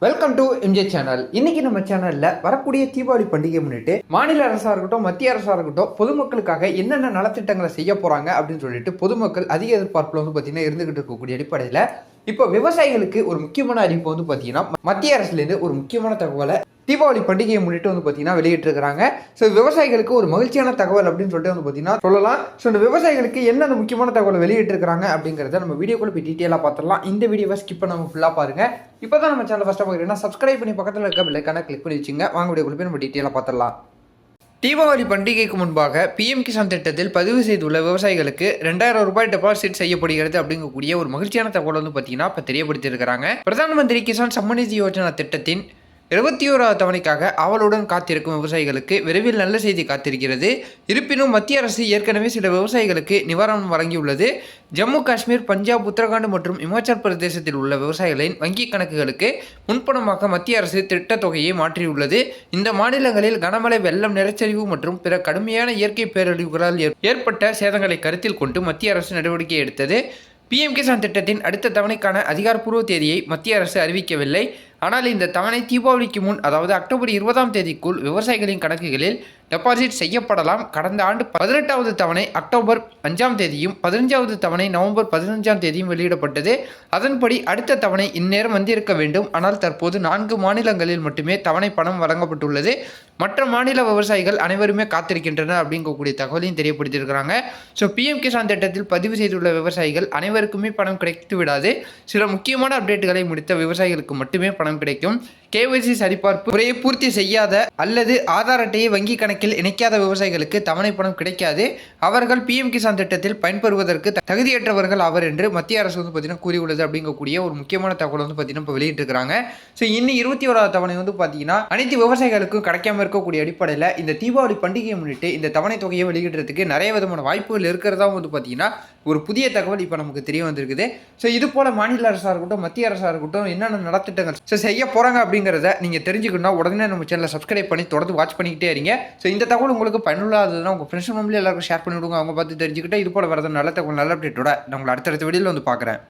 Welcome to MJ channel. இன்னைக்கு நம்ம சேனல்ல வரக்கூடிய தீபாவளி பண்டிகை முன்னிட்டு மாநில அரசா இருக்கட்டும் மத்திய அரசா இருக்கட்டும் பொதுமக்களுக்காக என்னென்ன நலத்திட்டங்களை செய்ய போறாங்க அப்படின்னு சொல்லிட்டு பொதுமக்கள் அதிக எதிர்பார்ப்புல பாத்தீங்கன்னா இருந்துகிட்டு இருக்கக்கூடிய அடிப்படையில இப்போ விவசாயிகளுக்கு ஒரு முக்கியமான அறிவிப்பு பாத்தீங்கன்னா மத்திய அரசுல இருந்து ஒரு முக்கியமான தகவலை தீபாவளி பண்டிகையை முன்னிட்டு பார்த்தீங்கன்னா வெளியிட்டிருக்கிறாங்க. ஸோ விவசாயிகளுக்கு ஒரு மகிழ்ச்சியான தகவல் அப்படின்னு சொல்லிட்டு பார்த்தீங்கன்னா சொல்லலாம். ஸோ இந்த விவசாயிகளுக்கு என்ன முக்கியமான தகவலை வெளியிட்டிருக்கிறாங்க அப்படிங்கிறத நம்ம வீடியோக்குள்ள போய் டீட்டெயிலாக பார்த்துடலாம். இந்த வீடியோவை ஸ்கிப் பண்ணாமல் ஃபுல்லாக பாருங்க. இப்போ தான் நம்ம சேனல் ஃபஸ்ட்டாக பார்க்குறீங்கன்னா சப்ஸ்கிரைப் பண்ணி பக்கத்தில் இருக்க பெல்லைக்கான கிளிக் பண்ணி வச்சுங்க. வாங்க வீடியோக்குள்ள போய் நம்ம டீட்டெயிலாக பார்த்துடலாம். தீபாவளி பண்டிகைக்கு முன்பாக பிஎம் கிசான் திட்டத்தில் பதிவு செய்துள்ள விவசாயிகளுக்கு 2000 ரூபாய் டெபாசிட் செய்யப்படுகிறது அப்படிங்கக்கூடிய ஒரு மகிழ்ச்சியான தகவல் பார்த்தீங்கன்னா இப்போ தெரியப்படுத்தியிருக்கிறாங்க. பிரதான் மந்திரி கிசான் சம்மன் நிதி யோஜனா திட்டத்தின் 21வது தவணைக்காக ஆவலுடன் காத்திருக்கும் விவசாயிகளுக்கு விரைவில் நல்ல செய்தி காத்திருக்கிறது. இருப்பினும் மத்திய அரசு ஏற்கனவே சில விவசாயிகளுக்கு நிவாரணம் வழங்கியுள்ளது. ஜம்மு காஷ்மீர், பஞ்சாப், உத்தரகாண்ட் மற்றும் இமாச்சல் பிரதேசத்தில் உள்ள விவசாயிகளின் வங்கிக் கணக்குகளுக்கு முன்பணமாக மத்திய அரசு திட்டத் தொகையை மாற்றியுள்ளது. இந்த மாநிலங்களில் கனமழை, வெள்ளம், நிலச்சரிவு மற்றும் பிற கடுமையான இயற்கை பேரழிவுகளால் ஏற்பட்ட சேதங்களை கருத்தில் கொண்டு மத்திய அரசு நடவடிக்கை எடுத்தது. பிஎம் கிசான் திட்டத்தின் அடுத்த தவணைக்கான அதிகாரப்பூர்வ தேதியை மத்திய அரசு அறிவிக்கவில்லை. ஆனால் இந்த தவணை தீபாவளிக்கு முன், அதாவது அக்டோபர் 20ஆம் தேதிக்குள் விவசாயிகளின் கணக்குகளில் டெபாசிட் செய்யப்படலாம். கடந்த ஆண்டு 18வது தவணை அக்டோபர் 5ஆம் தேதியும் 15வது தவணை நவம்பர் 15ஆம் தேதியும் வெளியிடப்பட்டது. அதன்படி அடுத்த தவணை இந்நேரம் வந்திருக்க வேண்டும். ஆனால் தற்போது 4 மாநிலங்களில் மட்டுமே தவணை பணம் வழங்கப்பட்டுள்ளது. மற்ற மாநில விவசாயிகள் அனைவருமே காத்திருக்கின்றனர் அப்படிங்கக்கூடிய தகவலையும் தெரியப்படுத்தியிருக்கிறாங்க. ஸோ பிஎம் கிசான் திட்டத்தில் பதிவு செய்துள்ள விவசாயிகள் அனைவருக்குமே பணம் கிடைத்து விடாது. சில முக்கியமான அப்டேட்டுகளை முடித்த விவசாயிகளுக்கு மட்டுமே பணம் கிடைக்கும். கேஒய்சி சரிபார்ப்பு முறையை பூர்த்தி செய்யாத அல்லது ஆதார் அட்டையை வங்கி கணக்கில் இணைக்காத விவசாயிகளுக்கு தவணை பணம் கிடைக்காது. அவர்கள் பிஎம் கிசான் திட்டத்தில் பயன்பெறுவதற்கு தகுதியற்றவர்கள் அவர் என்று மத்திய அரசு பார்த்தீங்கன்னா கூறியுள்ளது அப்படிங்கக்கூடிய ஒரு முக்கியமான தகவல் பார்த்தீங்கன்னா இப்போ வெளியிட்டிருக்கிறாங்க. ஸோ இன்னும் 21வது தவணை பார்த்தீங்கன்னா அனைத்து விவசாயிகளுக்கும் கிடைக்காம இருக்கக்கூடிய அடிப்படையில் இந்த தீபாவளி பண்டிகையை முன்னிட்டு இந்த தவணை தொகையை வெளியிடுறதுக்கு நிறைய விதமான வாய்ப்புகள் இருக்கிறதா பார்த்தீங்கன்னா ஒரு புதிய தகவல் இப்போ நமக்கு தெரிய வந்திருக்குது. ஸோ இது போல மாநில அரசாக இருக்கட்டும் மத்திய அரசாக இருக்கட்டும் என்னென்ன நலத்திட்டங்கள் செய்ய போகிறாங்க அப்படிங்கிறத நீங்கள் தெரிஞ்சுக்கணும். உடனே நம்ம சேனலை சப்ஸ்கிரைப் பண்ணி தொடர்ந்து வாட்ச் பண்ணிக்கிட்டே இருங்க. ஸோ இந்த தகவல் உங்களுக்கு பயனுள்ளதுன்னா உங்கள் ஃப்ரெண்ட்ஸ் ஃபேமிலி எல்லாருக்கும் ஷேர் பண்ணி விடுங்க. அவங்க பார்த்து தெரிஞ்சுக்கிட்டு இது போல வரது நல்ல தகவல் நல்ல அப்டேட்டோட நான் உங்களை அடுத்தடுத்த வீடியோவில் பார்க்குறேன்.